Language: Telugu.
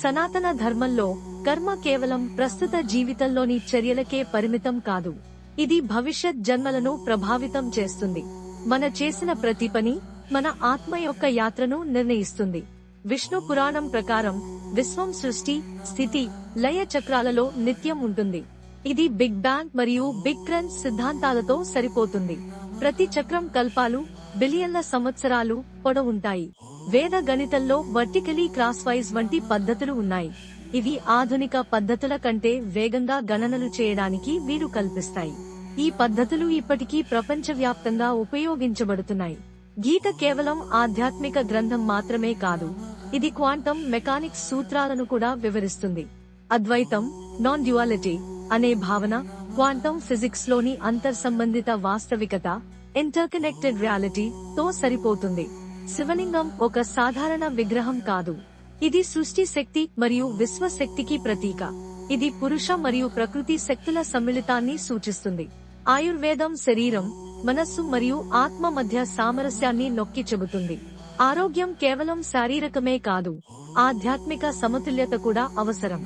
సనాతన ధర్మంలో కర్మ కేవలం ప్రస్తుత జీవితంలోని చర్యలకే పరిమితం కాదు. ఇది భవిష్యత్ జన్మలను ప్రభావితం చేస్తుంది. మన చేసిన ప్రతి పని మన ఆత్మ యొక్క యాత్రను నిర్ణయిస్తుంది. విష్ణు పురాణం ప్రకారం విశ్వం సృష్టి, స్థితి, లయ చక్రాలలో నిత్యం ఉంటుంది. ఇది బిగ్ బ్యాంగ్ మరియు బిగ్ క్రంచ్ సిద్ధాంతాలతో సరిపోతుంది. ప్రతి చక్రం కల్పాలు, బిలియన్ల సంవత్సరాలు పొడవుంటాయి. వేద గణితంలో వర్టికలీ క్రాస్ వైజ్ వంటి పద్ధతులు ఉన్నాయి. ఇవి ఆధునిక పద్ధతుల కంటే వేగంగా గణనలు చేయడానికి వీలు కల్పిస్తాయి. ఈ పద్ధతులు ఇప్పటికీ ప్రపంచవ్యాప్తంగా ఉపయోగించబడుతున్నాయి. గీత కేవలం ఆధ్యాత్మిక గ్రంథం మాత్రమే కాదు, ఇది క్వాంటం మెకానిక్స్ సూత్రాలను కూడా వివరిస్తుంది. అద్వైతం, నాన్ డ్యుయాలిటీ అనే భావన క్వాంటం ఫిజిక్స్ లోని అంతర్సంబంధిత వాస్తవికత, ఇంటర్కనెక్టెడ్ రియాలిటీ తో సరిపోతుంది. శివలింగం ఒక సాధారణ విగ్రహం కాదు. ఇది సృష్టి శక్తి మరియు విశ్వశక్తికి ప్రతీక. ఇది పురుష మరియు ప్రకృతి శక్తుల సమ్మిళితాన్ని సూచిస్తుంది. ఆయుర్వేదం శరీరం, మనస్సు మరియు ఆత్మ మధ్య సామరస్యాన్ని నొక్కి చెబుతుంది. ఆరోగ్యం కేవలం శారీరకమే కాదు, ఆధ్యాత్మిక సమతుల్యత కూడా అవసరం.